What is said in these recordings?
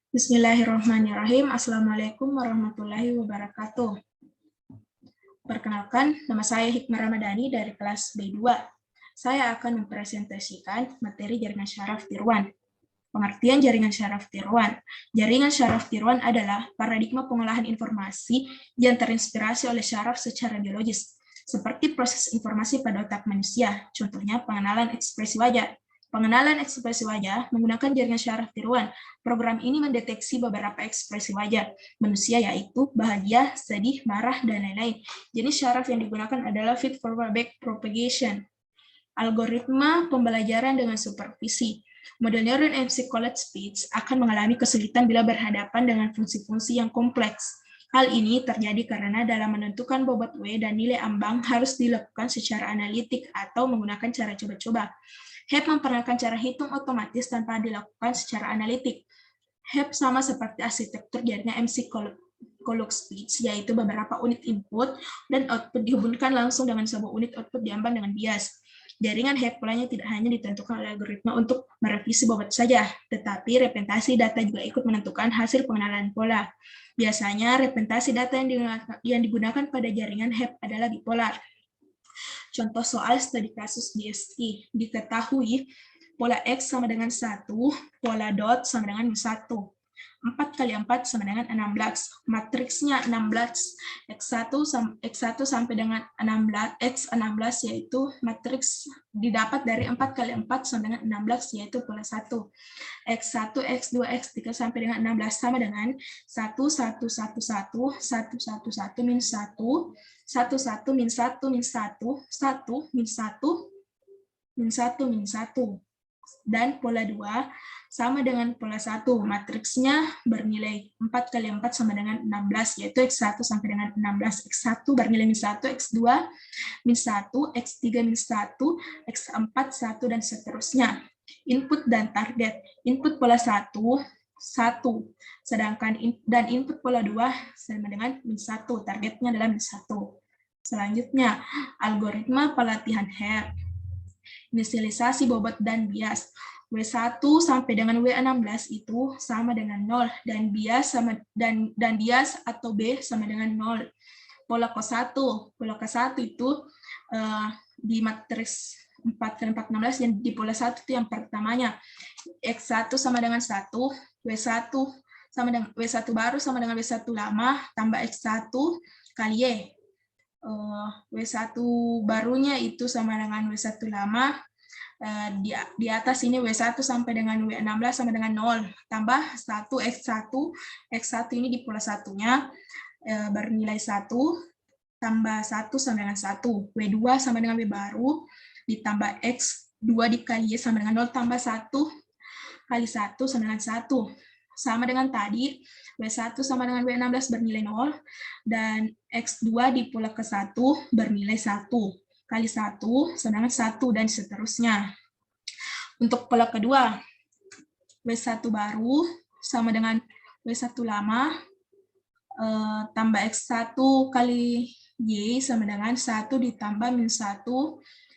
Bismillahirrahmanirrahim. Assalamualaikum warahmatullahi wabarakatuh. Perkenalkan, nama saya Hikmah Ramadhani dari kelas B2. Saya akan mempresentasikan materi jaringan syaraf tiruan. Pengertian jaringan syaraf tiruan. Jaringan syaraf tiruan adalah paradigma pengolahan informasi yang terinspirasi oleh syaraf secara biologis, seperti proses informasi pada otak manusia, contohnya pengenalan ekspresi wajah. Pengenalan ekspresi wajah menggunakan jaringan syaraf tiruan. Program ini mendeteksi beberapa ekspresi wajah manusia, yaitu bahagia, sedih, marah, dan lain-lain. Jenis syaraf yang digunakan adalah feed-forward back propagation. Algoritma pembelajaran dengan supervisi. Model neuron MC college speech akan mengalami kesulitan bila berhadapan dengan fungsi-fungsi yang kompleks. Hal ini terjadi karena dalam menentukan bobot W dan nilai ambang harus dilakukan secara analitik atau menggunakan cara coba-coba. HEP memperkenalkan cara hitung otomatis tanpa dilakukan secara analitik. HEP sama seperti arsitektur jaringan MC college speech, yaitu beberapa unit input dan output dihubungkan langsung dengan sebuah unit output diambang dengan bias. Jaringan HEP polanya tidak hanya ditentukan oleh algoritma untuk merevisi bobot saja, tetapi representasi data juga ikut menentukan hasil pengenalan pola. Biasanya representasi data yang digunakan pada jaringan HEP adalah bipolar. Contoh soal studi kasus DSI, diketahui pola X sama dengan 1, pola dot sama dengan 1. 4 kali 4 sama dengan 16. Matriksnya 16. X1 sampai dengan 16, X16 yaitu matriks didapat dari 4 kali 4 sama dengan 16 yaitu pola 1. X1, X2, X3 sampai dengan 16 sama dengan 1, 1, 1, 1, 1, 1, 1, 1, min 1, 1, 1, min 1, min 1, 1, min 1, min 1, min 1. Dan pola 2 sama dengan pola 1. Matriksnya bernilai 4 kali 4 sama dengan 16, yaitu X1 sampai dengan 16. X1 bernilai min 1, X2 min 1, X3 min 1, X4 1, dan seterusnya. Input dan target. Input pola 1, 1. Sedangkan input pola 2 sama dengan min 1. Targetnya adalah min 1. Selanjutnya, algoritma pelatihan HEP. Inisialisasi bobot dan bias. W1 sampai dengan W16 itu sama dengan 0 dan bias dan bias atau B sama dengan 0. Pola K1. Pola K1 itu di matriks 4 kali 4 16 yang di pola 1 itu yang pertamanya. X1 sama dengan 1, W1 sama dengan W1 baru sama dengan W1 lama tambah X1 kali Y. W1 barunya itu sama dengan W1 lama, di atas ini W1 sampai dengan W16 sama dengan 0, tambah 1 X1, X1 ini di pola satunya bernilai 1, tambah 1 sama dengan 1, W2 sama dengan W baru, ditambah X2 dikali Y sama dengan 0, tambah 1 kali 1 sama dengan 1. Sama dengan tadi, W1 sama dengan W16 bernilai 0, dan X2 di pola ke-1 bernilai 1. Kali 1 sama dengan 1, dan seterusnya. Untuk pola kedua, W1 baru sama dengan W1 lama, tambah X1 kali Y sama dengan 1 ditambah min 1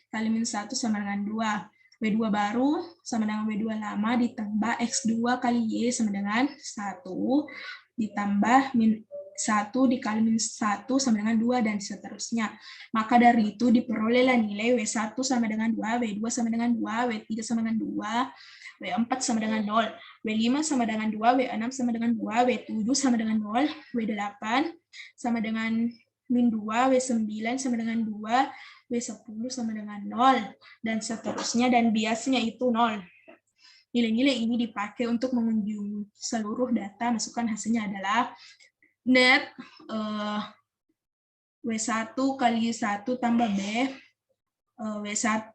kali min 1 sama dengan 2. W2 baru sama dengan W2 lama ditambah X2 kali Y sama dengan 1 ditambah min 1 dikali min 1 sama dengan 2 dan seterusnya. Maka dari itu diperolehlah nilai W1 sama dengan 2, W2 sama dengan 2, W3 sama dengan 2, W4 sama dengan 0, W5 sama dengan 2, W6 sama dengan 2, W7 sama dengan 0, W8 sama dengan min 2, W9 sama dengan 2, W10 sama dengan 0, dan seterusnya, dan biasnya itu 0. Nilai-nilai ini dipakai untuk mengunjungi seluruh data, masukan hasilnya adalah net W1 kali 1 tambah B, W1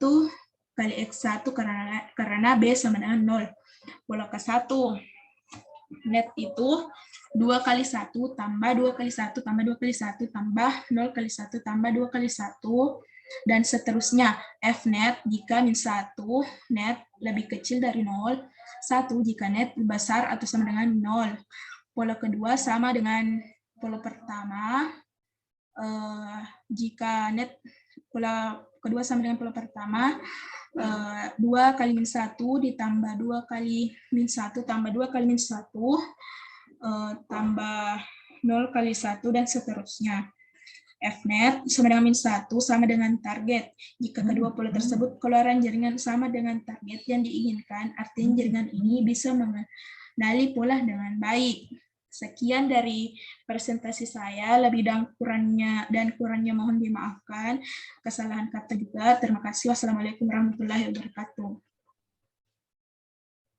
kali X1 karena B sama dengan 0. Pola ke-1, net itu 2 kali 1 tambah 2 kali 1 tambah 2 kali 1 tambah 0 kali 1 tambah 2 kali 1, dan seterusnya. Fnet jika min 1 net lebih kecil dari 0, 1 jika net besar atau sama dengan 0. Pola kedua sama dengan pola pertama, jika net pola kedua sama dengan pola pertama. 2 kali min 1 ditambah 2 kali min 1 tambah 2 kali min 1 tambah 0 kali 1 dan seterusnya. Fnet sama dengan min 1 sama dengan target. Jika kedua pola tersebut keluaran jaringan sama dengan target yang diinginkan, artinya jaringan ini bisa mengenali pola dengan baik. Sekian dari presentasi saya, lebih dan kurangnya mohon dimaafkan. Kesalahan kata juga. Terima kasih. Wassalamualaikum warahmatullahi wabarakatuh.